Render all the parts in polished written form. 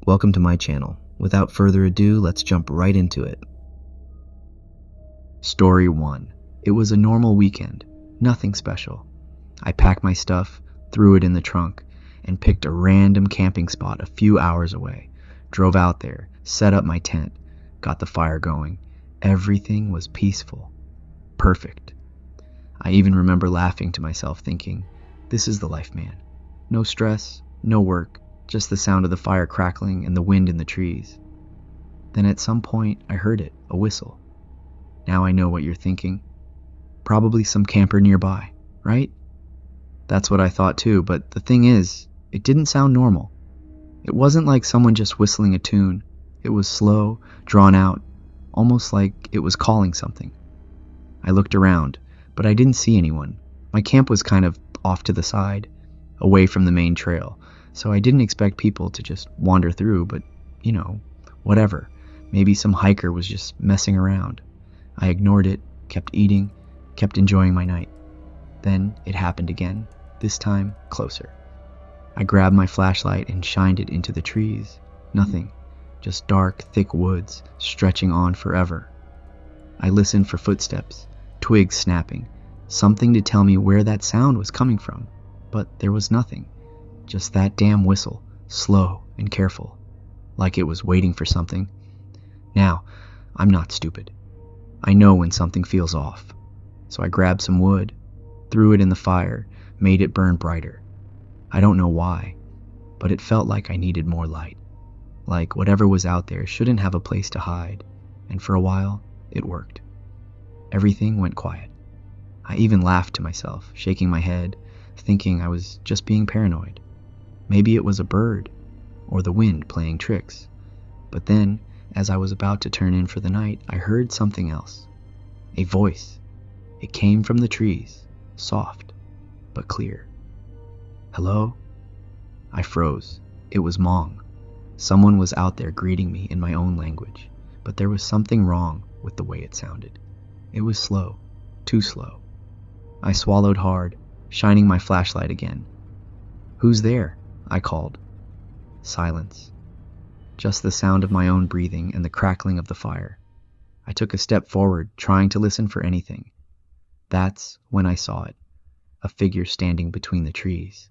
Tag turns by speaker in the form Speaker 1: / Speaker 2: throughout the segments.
Speaker 1: Welcome to my channel. Without further ado, let's jump right into it. Story 1. It was a normal weekend. Nothing special. I packed my stuff, threw it in the trunk, and picked a random camping spot a few hours away. Drove out there, set up my tent, got the fire going. Everything was peaceful. Perfect. I even remember laughing to myself thinking, this is the life, man. No stress, no work, just the sound of the fire crackling and the wind in the trees. Then at some point I heard it, a whistle. Now I know what you're thinking. Probably some camper nearby, right? That's what I thought too, but the thing is, it didn't sound normal. It wasn't like someone just whistling a tune. It was slow, drawn out, almost like it was calling something. I looked around, but I didn't see anyone. My camp was kind of off to the side, away from the main trail, so I didn't expect people to just wander through, but, whatever. Maybe some hiker was just messing around. I ignored it, kept eating, kept enjoying my night. Then it happened again, this time closer. I grabbed my flashlight and shined it into the trees. Nothing, just dark, thick woods stretching on forever. I listened for footsteps, twigs snapping, something to tell me where that sound was coming from, but there was nothing. Just that damn whistle, slow and careful, like it was waiting for something. Now, I'm not stupid. I know when something feels off. So I grabbed some wood, threw it in the fire, made it burn brighter. I don't know why, but it felt like I needed more light. Like whatever was out there shouldn't have a place to hide, and for a while, it worked. Everything went quiet. I even laughed to myself, shaking my head, thinking I was just being paranoid. Maybe it was a bird, or the wind playing tricks. But then, as I was about to turn in for the night, I heard something else. A voice. It came from the trees, soft, but clear. Hello? I froze. It was Hmong. Someone was out there greeting me in my own language, but there was something wrong with the way it sounded. It was slow, too slow. I swallowed hard, shining my flashlight again. Who's there? I called. Silence. Just the sound of my own breathing and the crackling of the fire. I took a step forward, trying to listen for anything. That's when I saw it, a figure standing between the trees.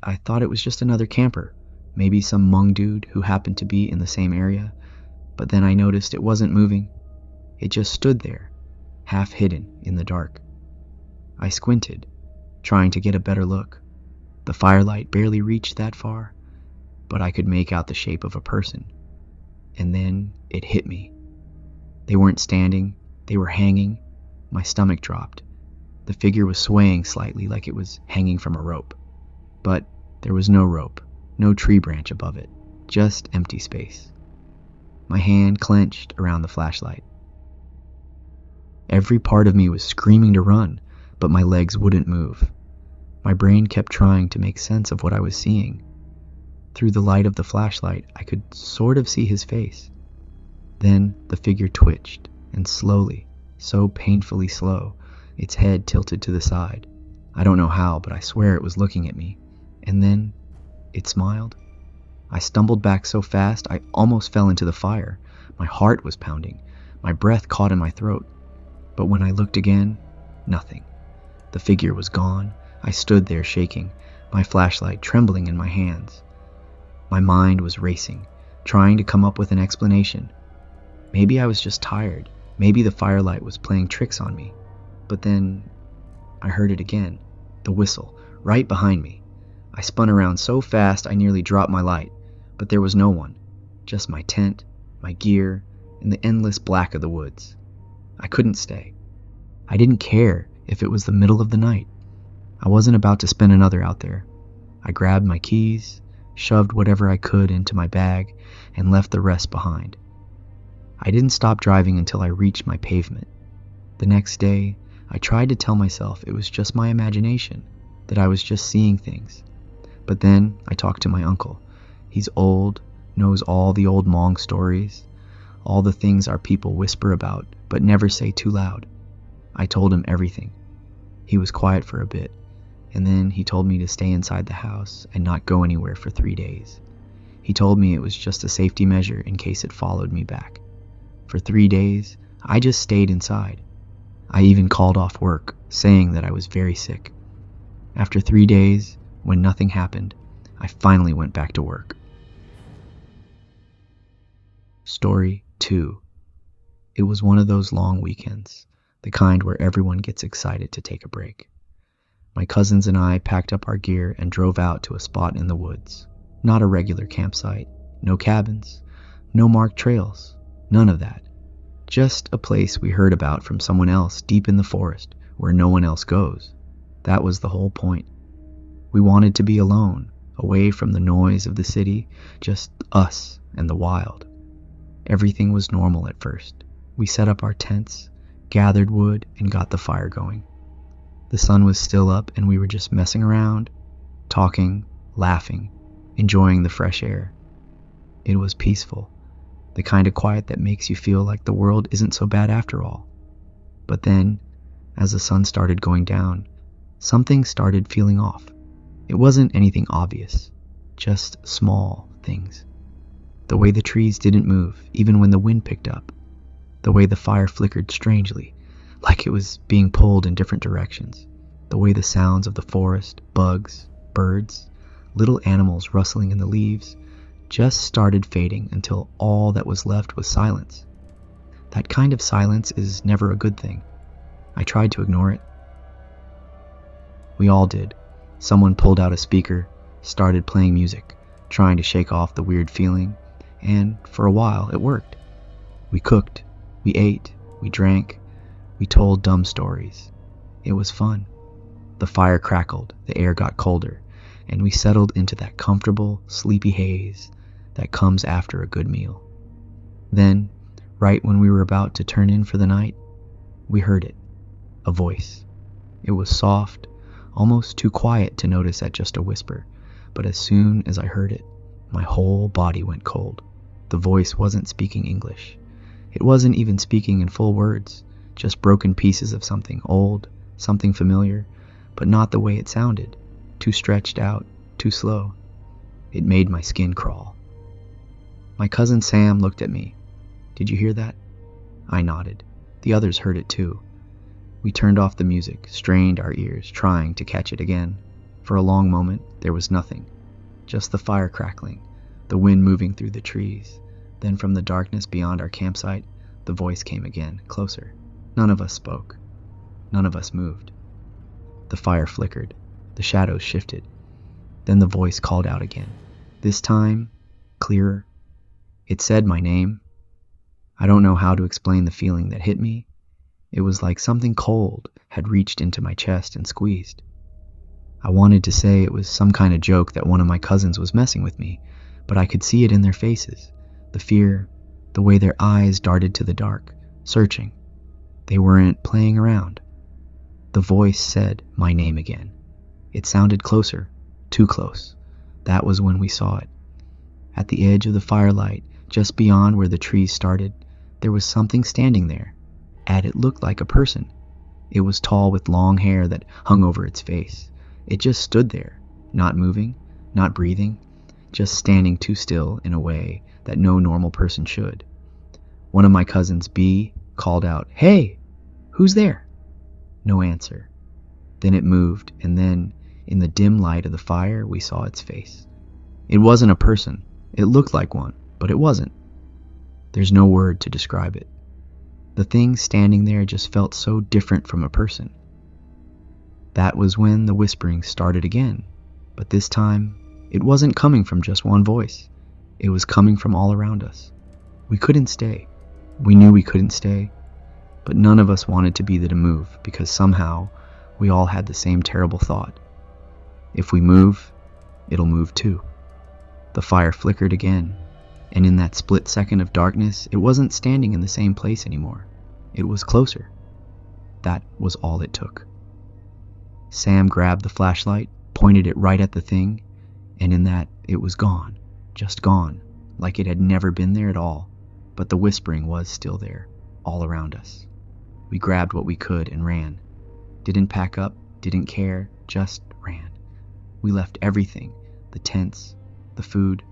Speaker 1: I thought it was just another camper, maybe some Hmong dude who happened to be in the same area, but then I noticed it wasn't moving. It just stood there, half hidden in the dark. I squinted, trying to get a better look. The firelight barely reached that far, but I could make out the shape of a person. And then it hit me. They weren't standing, they were hanging. My stomach dropped. The figure was swaying slightly like it was hanging from a rope. But there was no rope, no tree branch above it, just empty space. My hand clenched around the flashlight. Every part of me was screaming to run, but my legs wouldn't move. My brain kept trying to make sense of what I was seeing. Through the light of the flashlight, I could sort of see his face. Then the figure twitched, and slowly, so painfully slow, its head tilted to the side. I don't know how, but I swear it was looking at me. And then it smiled. I stumbled back so fast I almost fell into the fire. My heart was pounding. My breath caught in my throat. But when I looked again, nothing. The figure was gone. I stood there shaking, my flashlight trembling in my hands. My mind was racing, trying to come up with an explanation. Maybe I was just tired. Maybe the firelight was playing tricks on me. But then I heard it again, the whistle, right behind me. I spun around so fast I nearly dropped my light, but there was no one, just my tent, my gear, and the endless black of the woods. I couldn't stay. I didn't care if it was the middle of the night. I wasn't about to spend another out there. I grabbed my keys, shoved whatever I could into my bag, and left the rest behind. I didn't stop driving until I reached my pavement. The next day, I tried to tell myself it was just my imagination, that I was just seeing things. But then I talked to my uncle. He's old, knows all the old Hmong stories, all the things our people whisper about but never say too loud. I told him everything. He was quiet for a bit, and then he told me to stay inside the house and not go anywhere for 3 days. He told me it was just a safety measure in case it followed me back. For 3 days, I just stayed inside. I even called off work, saying that I was very sick. After 3 days, when nothing happened, I finally went back to work. Story 2. It was one of those long weekends, the kind where everyone gets excited to take a break. My cousins and I packed up our gear and drove out to a spot in the woods. Not a regular campsite, no cabins, no marked trails, none of that. Just a place we heard about from someone else deep in the forest where no one else goes. That was the whole point. We wanted to be alone, away from the noise of the city, just us and the wild. Everything was normal at first. We set up our tents, gathered wood, and got the fire going. The sun was still up and we were just messing around, talking, laughing, enjoying the fresh air. It was peaceful, the kind of quiet that makes you feel like the world isn't so bad after all. But then, as the sun started going down, something started feeling off. It wasn't anything obvious, just small things. The way the trees didn't move, even when the wind picked up. The way the fire flickered strangely, like it was being pulled in different directions. The way the sounds of the forest, bugs, birds, little animals rustling in the leaves, just started fading until all that was left was silence. That kind of silence is never a good thing. I tried to ignore it. We all did. Someone pulled out a speaker, started playing music, trying to shake off the weird feeling, and for a while it worked. We cooked, we ate, we drank, we told dumb stories. It was fun. The fire crackled, the air got colder, and we settled into that comfortable, sleepy haze that comes after a good meal. Then, right when we were about to turn in for the night, we heard it. A voice. It was soft, almost too quiet to notice at just a whisper, but as soon as I heard it, my whole body went cold. The voice wasn't speaking English. It wasn't even speaking in full words, just broken pieces of something old, something familiar, but not the way it sounded. Too stretched out, too slow. It made my skin crawl. My cousin Sam looked at me. "Did you hear that?" I nodded. The others heard it too. We turned off the music, strained our ears, trying to catch it again. For a long moment, there was nothing. Just the fire crackling, the wind moving through the trees. Then from the darkness beyond our campsite, the voice came again, closer. None of us spoke. None of us moved. The fire flickered. The shadows shifted. Then the voice called out again. This time, clearer. It said my name. I don't know how to explain the feeling that hit me. It was like something cold had reached into my chest and squeezed. I wanted to say it was some kind of joke that one of my cousins was messing with me, but I could see it in their faces. The fear, the way their eyes darted to the dark, searching. They weren't playing around. The voice said my name again. It sounded closer, too close. That was when we saw it. At the edge of the firelight, just beyond where the trees started, there was something standing there, and it looked like a person. It was tall with long hair that hung over its face. It just stood there, not moving, not breathing, just standing too still in a way that no normal person should. One of my cousins, B, called out, "Hey, who's there?" No answer. Then it moved, and then, in the dim light of the fire, we saw its face. It wasn't a person. It looked like one, but it wasn't. There's no word to describe it. The thing standing there just felt so different from a person. That was when the whispering started again, but this time, it wasn't coming from just one voice. It was coming from all around us. We couldn't stay. We knew we couldn't stay, but none of us wanted to be there to move because somehow we all had the same terrible thought. If we move, it'll move too. The fire flickered again, and in that split second of darkness, it wasn't standing in the same place anymore. It was closer. That was all it took. Sam grabbed the flashlight, pointed it right at the thing, and in that, it was gone. Just gone, like it had never been there at all. But the whispering was still there, all around us. We grabbed what we could and ran. Didn't pack up, didn't care, just ran. We left everything, the tents, the food,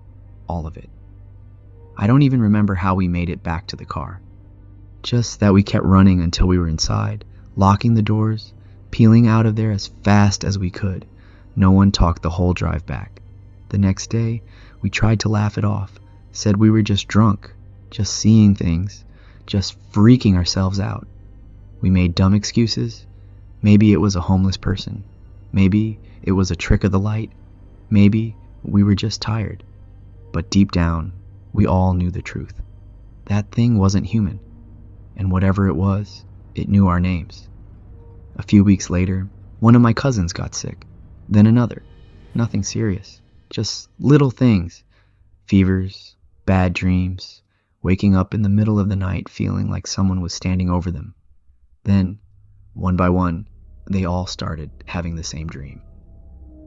Speaker 1: all of it. I don't even remember how we made it back to the car. Just that we kept running until we were inside, locking the doors, peeling out of there as fast as we could. No one talked the whole drive back. The next day, we tried to laugh it off, said we were just drunk, just seeing things, just freaking ourselves out. We made dumb excuses. Maybe it was a homeless person. Maybe it was a trick of the light. Maybe we were just tired. But deep down, we all knew the truth. That thing wasn't human. And whatever it was, it knew our names. A few weeks later, one of my cousins got sick. Then another. Nothing serious. Just little things. Fevers, bad dreams, waking up in the middle of the night feeling like someone was standing over them. Then, one by one, they all started having the same dream.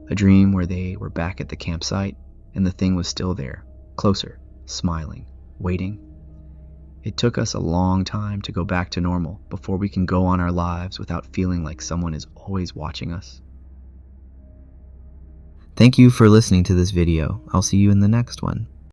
Speaker 1: A dream where they were back at the campsite and the thing was still there, closer, smiling, waiting. It took us a long time to go back to normal before we can go on our lives without feeling like someone is always watching us. Thank you for listening to this video. I'll see you in the next one.